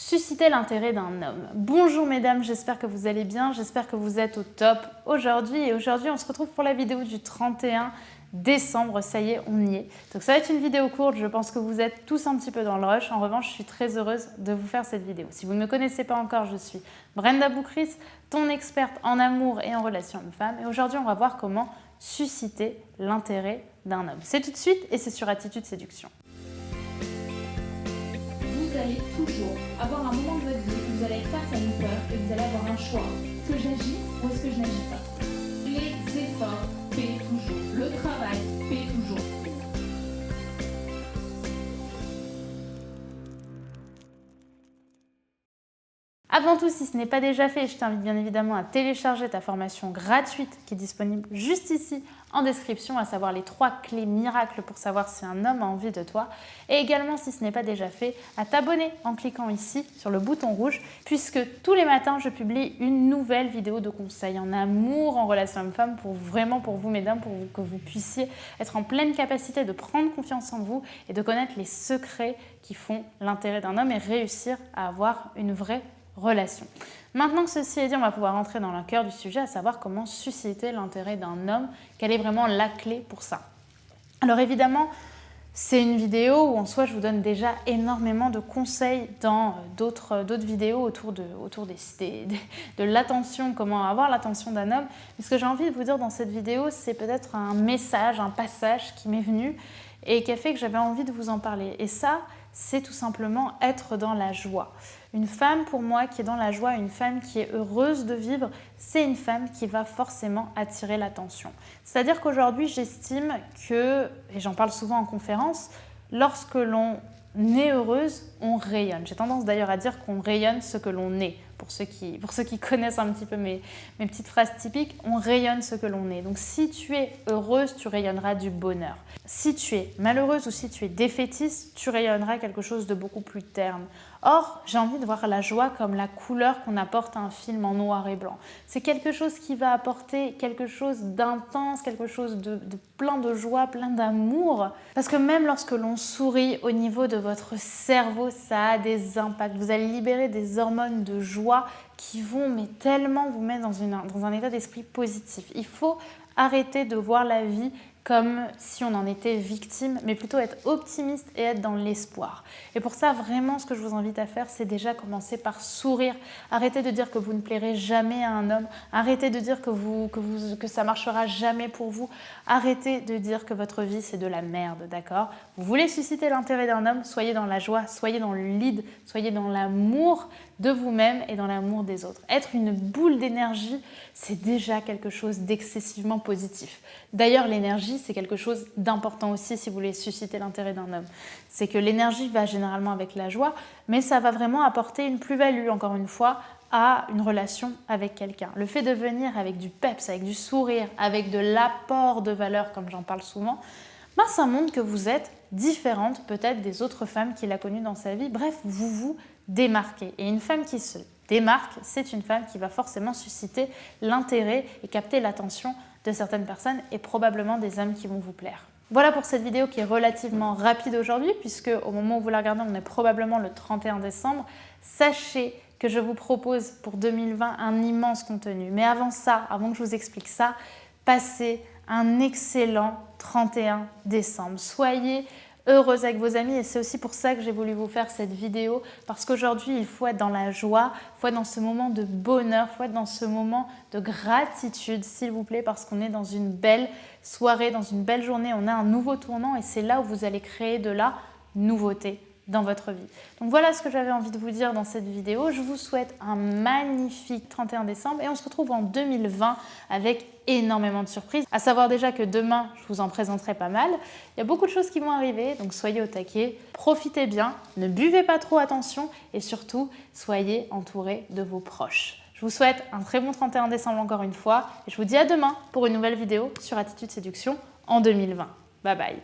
Susciter l'intérêt d'un homme. Bonjour mesdames, j'espère que vous allez bien, j'espère que vous êtes au top aujourd'hui. On se retrouve pour la vidéo du 31 décembre, ça y est, on y est. Donc ça va être une vidéo courte, je pense que vous êtes tous un petit peu dans le rush. En revanche, je suis très heureuse de vous faire cette vidéo. Si vous ne me connaissez pas encore, je suis Brenda Boukris, ton experte en amour et en relations hommes-femmes. Et aujourd'hui, on va voir comment susciter l'intérêt d'un homme. C'est tout de suite et c'est sur Attitude Séduction. Vous allez toujours avoir un moment de votre vie où vous allez être face à une peur et vous allez avoir un choix. Est-ce que j'agis ou est-ce que je n'agis pas? Les efforts paient toujours. Le travail paie toujours. Avant tout, si ce n'est pas déjà fait, je t'invite bien évidemment à télécharger ta formation gratuite qui est disponible juste ici en description, à savoir les 3 clés miracles pour savoir si un homme a envie de toi. Et également, si ce n'est pas déjà fait, à t'abonner en cliquant ici sur le bouton rouge, puisque tous les matins, je publie une nouvelle vidéo de conseils en amour, en relation homme-femme, pour vous mesdames, pour que vous puissiez être en pleine capacité de prendre confiance en vous et de connaître les secrets qui font l'intérêt d'un homme et réussir à avoir une vraie relation. Maintenant que ceci est dit, on va pouvoir entrer dans le cœur du sujet, à savoir comment susciter l'intérêt d'un homme, quelle est vraiment la clé pour ça. Alors évidemment, c'est une vidéo où en soi je vous donne déjà énormément de conseils dans d'autres vidéos autour de l'attention, comment avoir l'attention d'un homme. Mais ce que j'ai envie de vous dire dans cette vidéo, c'est peut-être un message, un passage qui m'est venu et qui a fait que j'avais envie de vous en parler. Et ça, c'est tout simplement être dans la joie. Une femme, pour moi, qui est dans la joie, une femme qui est heureuse de vivre, c'est une femme qui va forcément attirer l'attention. C'est-à-dire qu'aujourd'hui, j'estime que, et j'en parle souvent en conférence, lorsque l'on est heureuse, on rayonne. J'ai tendance d'ailleurs à dire qu'on rayonne ce que l'on est. Pour ceux qui connaissent un petit peu mes petites phrases typiques, on rayonne ce que l'on est. Donc si tu es heureuse, tu rayonneras du bonheur. Si tu es malheureuse ou si tu es défaitiste, tu rayonneras quelque chose de beaucoup plus terne. Or, j'ai envie de voir la joie comme la couleur qu'on apporte à un film en noir et blanc. C'est quelque chose qui va apporter quelque chose d'intense, quelque chose de plein de joie, plein d'amour. Parce que même lorsque l'on sourit, au niveau de votre cerveau, ça a des impacts. Vous allez libérer des hormones de joie qui vont tellement vous mettre dans un état d'esprit positif. Il faut arrêter de voir la vie comme si on en était victime, mais plutôt être optimiste et être dans l'espoir. Et pour ça, vraiment, ce que je vous invite à faire, c'est déjà commencer par sourire. Arrêtez de dire que vous ne plairez jamais à un homme. Arrêtez de dire que ça marchera jamais pour vous. Arrêtez de dire que votre vie, c'est de la merde, d'accord? Vous voulez susciter l'intérêt d'un homme, soyez dans la joie, soyez dans le lead, soyez dans l'amour de vous-même et dans l'amour des autres. Être une boule d'énergie, c'est déjà quelque chose d'excessivement positif. D'ailleurs, l'énergie, c'est quelque chose d'important aussi si vous voulez susciter l'intérêt d'un homme. C'est que l'énergie va généralement avec la joie, mais ça va vraiment apporter une plus-value, encore une fois, à une relation avec quelqu'un. Le fait de venir avec du peps, avec du sourire, avec de l'apport de valeur, comme j'en parle souvent, ça montre que vous êtes différente peut-être des autres femmes qu'il a connues dans sa vie. Bref, vous vous démarquez. Et une femme qui se démarque, c'est une femme qui va forcément susciter l'intérêt et capter l'attention de certaines personnes et probablement des hommes qui vont vous plaire. Voilà pour cette vidéo qui est relativement rapide aujourd'hui, puisque au moment où vous la regardez, on est probablement le 31 décembre. Sachez que je vous propose pour 2020 un immense contenu. Mais avant ça, avant que je vous explique ça, passez un excellent 31 décembre. Soyez heureuse avec vos amis et c'est aussi pour ça que j'ai voulu vous faire cette vidéo, parce qu'aujourd'hui, il faut être dans la joie, il faut être dans ce moment de bonheur, il faut être dans ce moment de gratitude, s'il vous plaît, parce qu'on est dans une belle soirée, dans une belle journée, on a un nouveau tournant et c'est là où vous allez créer de la nouveauté dans votre vie. Donc voilà ce que j'avais envie de vous dire dans cette vidéo. Je vous souhaite un magnifique 31 décembre et on se retrouve en 2020 avec énormément de surprises. À savoir déjà que demain, je vous en présenterai pas mal. Il y a beaucoup de choses qui vont arriver, donc soyez au taquet, profitez bien, ne buvez pas trop, attention, et surtout, soyez entourés de vos proches. Je vous souhaite un très bon 31 décembre encore une fois et je vous dis à demain pour une nouvelle vidéo sur Attitude Séduction en 2020. Bye bye.